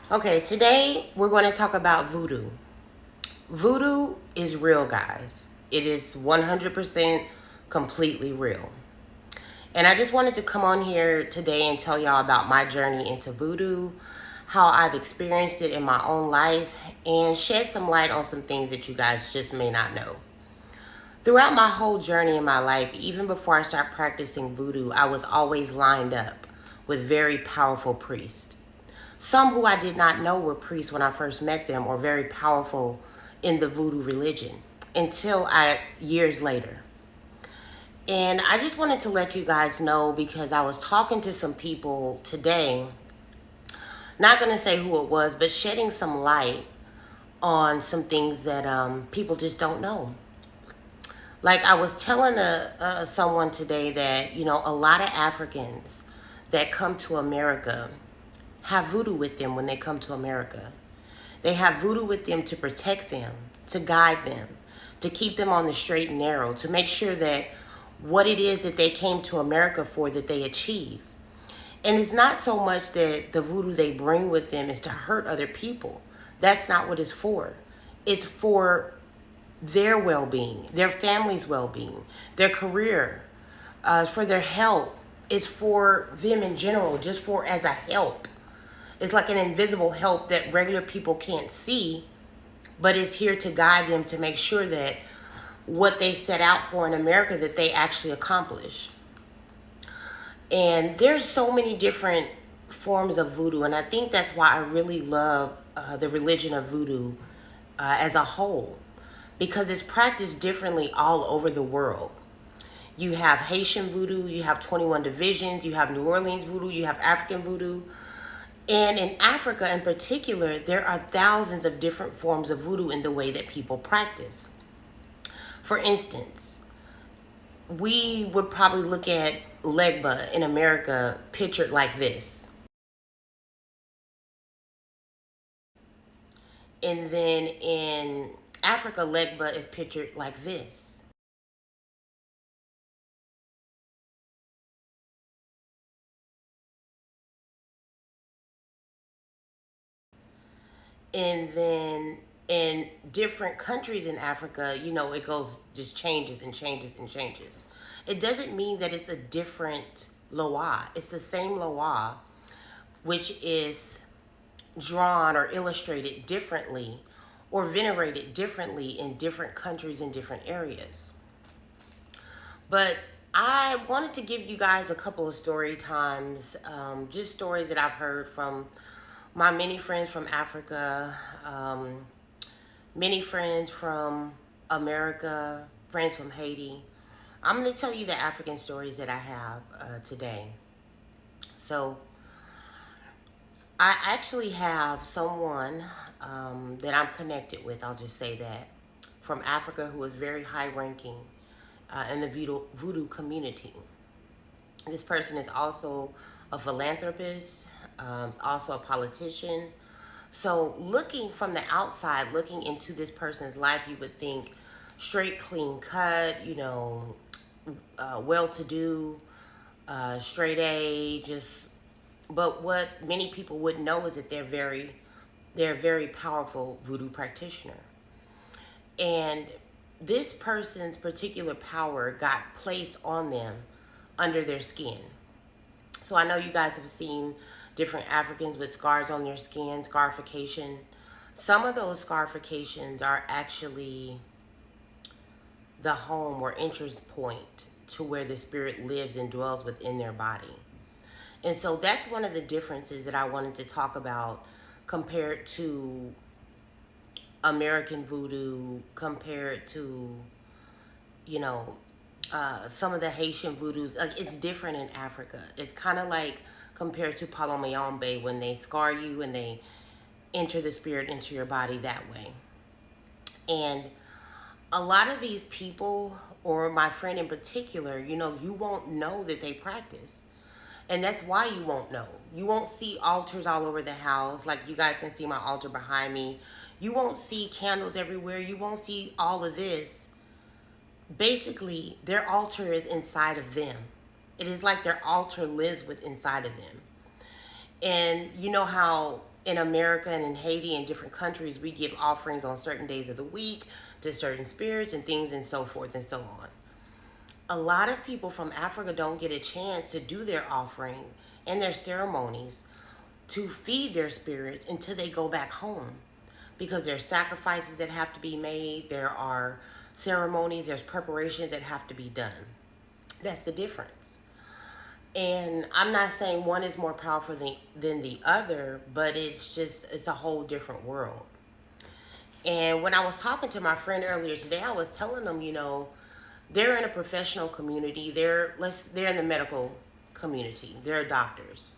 Okay, today we're going to talk about voodoo. Voodoo is real, guys. It is 100% completely real. And I just wanted to come on here today and tell y'all about my journey into voodoo, how I've experienced it in my own life, and shed some light on some things that you guys just may not know. Throughout my whole journey in my life, even before I started practicing voodoo, I was always lined up with very powerful priests. Some who I did not know were priests when I first met them or very powerful in the voodoo religion years later. And I just wanted to let you guys know because I was talking to some people today, not going to say who it was, but shedding some light on some things that people just don't know. Like I was telling someone today that, a lot of Africans that come to America have voodoo with them when they come to America. They have voodoo with them to protect them, to guide them, to keep them on the straight and narrow, to make sure that what it is that they came to America for, that they achieve. And it's not so much that the voodoo they bring with them is to hurt other people. That's not what it's for. It's for their well-being, their family's well-being, their career, for their health. It's for them in general, just for as a help. It's like an invisible help that regular people can't see, but is here to guide them to make sure that what they set out for in America, that they actually accomplish. And there's so many different forms of voodoo, and I think that's why I really love the religion of voodoo as a whole, because it's practiced differently all over the world. You have Haitian voodoo, you have 21 divisions, you have New Orleans voodoo, you have African voodoo. And in Africa in particular, there are thousands of different forms of voodoo in the way that people practice. For instance, we would probably look at Legba in America pictured like this. And then in Africa, Legba is pictured like this. And then in different countries in Africa, it goes just changes and changes and changes. It doesn't mean that it's a different loa. It's the same loa, which is drawn or illustrated differently or venerated differently in different countries and different areas. But I wanted to give you guys a couple of story times, just stories that I've heard from my many friends from Africa, many friends from America, friends from Haiti. I'm going to tell you the African stories that I have today. So, I actually have someone that I'm connected with, I'll just say that, from Africa who is very high ranking in the voodoo community. This person is also a philanthropist, also a politician. So, looking from the outside, looking into this person's life, you would think straight, clean cut, well to do, straight A, just. But what many people wouldn't know is that they're a very powerful voodoo practitioner. And this person's particular power got placed on them under their skin. So I know you guys have seen different Africans with scars on their skin, scarification. Some of those scarifications are actually the home or interest point to where the spirit lives and dwells within their body. And so that's one of the differences that I wanted to talk about compared to American voodoo, compared to, you know, some of the Haitian voodoos. Like, it's different in Africa. It's kind of like compared to Palomayombe when they scar you and they enter the spirit into your body that way. And a lot of these people, or my friend in particular, you won't know that they practice. And that's why you won't know. You won't see altars all over the house. Like, you guys can see my altar behind me. You won't see candles everywhere. You won't see all of this. Basically, their altar is inside of them. It is like their altar lives with inside of them. And you know how in America and in Haiti and different countries, we give offerings on certain days of the week to certain spirits and things and so forth and so on. A lot of people from Africa don't get a chance to do their offering and their ceremonies to feed their spirits until they go back home, because there's sacrifices that have to be made, there are ceremonies, there's preparations that have to be done. That's the difference. And I'm not saying one is more powerful than the other, but it's a whole different world. And when I was talking to my friend earlier today, I was telling them, they're in a professional community. They're in the medical community. They're doctors.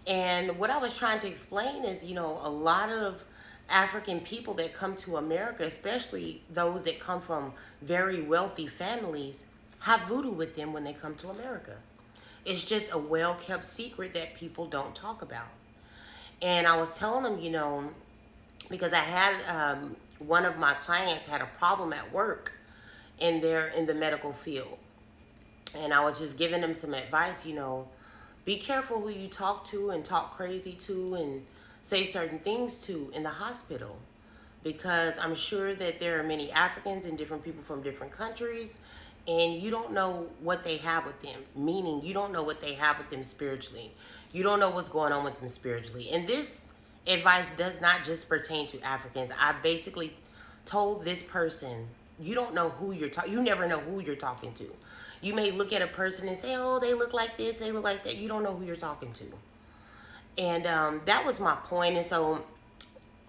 And what I was trying to explain is, a lot of African people that come to America, especially those that come from very wealthy families, have voodoo with them when they come to America. It's just a well-kept secret that people don't talk about. And I was telling them, because I had one of my clients had a problem at work, and they're in the medical field. And I was just giving them some advice, be careful who you talk to and talk crazy to and say certain things to in the hospital. Because I'm sure that there are many Africans and different people from different countries, and you don't know what they have with them. Meaning, you don't know what they have with them spiritually. You don't know what's going on with them spiritually. And this advice does not just pertain to Africans. I basically told this person, you don't know who you're talking. You never know who you're talking to. You may look at a person and say, oh, they look like this, they look like that. You don't know who you're talking to. And that was my point. And so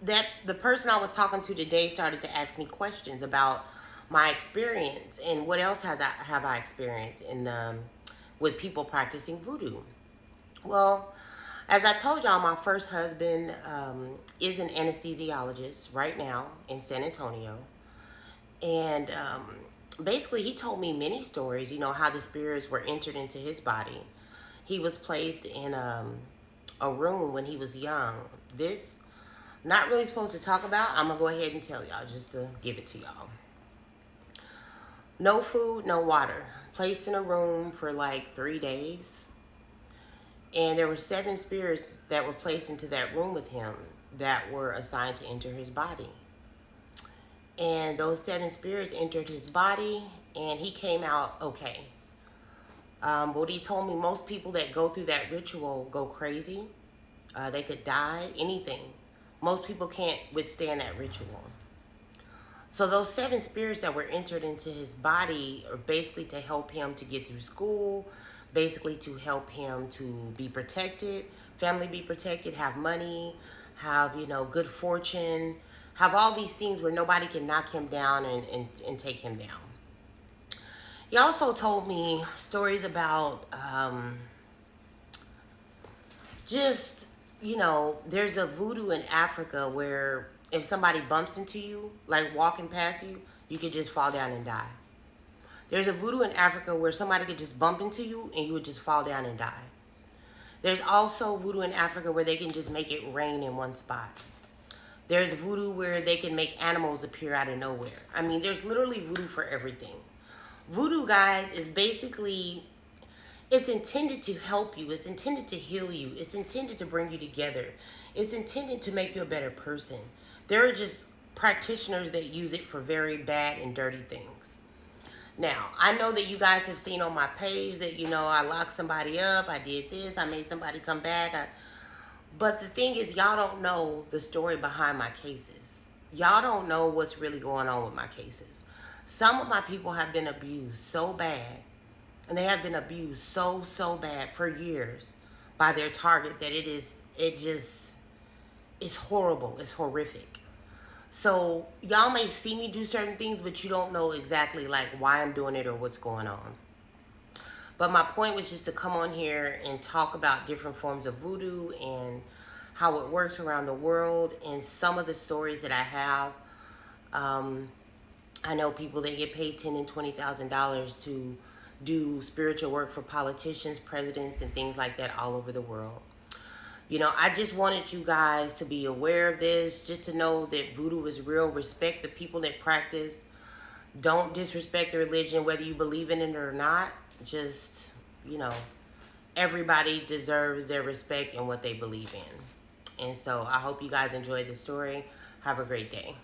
that the person I was talking to today started to ask me questions about my experience and what else have I experienced with people practicing voodoo. Well, as I told y'all, my first husband is an anesthesiologist right now in San Antonio. And basically, he told me many stories, how the spirits were entered into his body. He was placed in a room when he was young. This, not really supposed to talk about. I'm going to go ahead and tell y'all just to give it to y'all. No food, no water. Placed in a room for like 3 days. And there were 7 spirits that were placed into that room with him that were assigned to enter his body. And those 7 spirits entered his body, and he came out okay. But he told me most people that go through that ritual go crazy. They could die, anything. Most people can't withstand that ritual. So those 7 spirits that were entered into his body are basically to help him to get through school, basically to help him to be protected, family be protected, have money, have, good fortune, have all these things where nobody can knock him down and take him down. He also told me stories about there's a voodoo in Africa where if somebody bumps into you, like walking past you, you could just fall down and die. There's a voodoo in Africa where somebody could just bump into you and you would just fall down and die. There's also voodoo in Africa where they can just make it rain in one spot. There's voodoo where they can make animals appear out of nowhere. I mean, there's literally voodoo for everything. Voodoo, guys, is basically, it's intended to help you. It's intended to heal you. It's intended to bring you together. It's intended to make you a better person. There are just practitioners that use it for very bad and dirty things. Now, I know that you guys have seen on my page that, I locked somebody up, I did this, I made somebody come back. But the thing is, y'all don't know the story behind my cases. Y'all don't know what's really going on with my cases. Some of my people have been abused so bad, and they have been abused so bad for years by their target that it's horrible. It's horrific. So y'all may see me do certain things, but you don't know exactly like why I'm doing it or what's going on. But my point was just to come on here and talk about different forms of voodoo and how it works around the world and some of the stories that I have. I know people that get paid $10,000 and $20,000 to do spiritual work for politicians, presidents, and things like that all over the world. I just wanted you guys to be aware of this, just to know that voodoo is real. Respect the people that practice. Don't disrespect the religion, whether you believe in it or not. Just, everybody deserves their respect and what they believe in. And so I hope you guys enjoyed this story. Have a great day.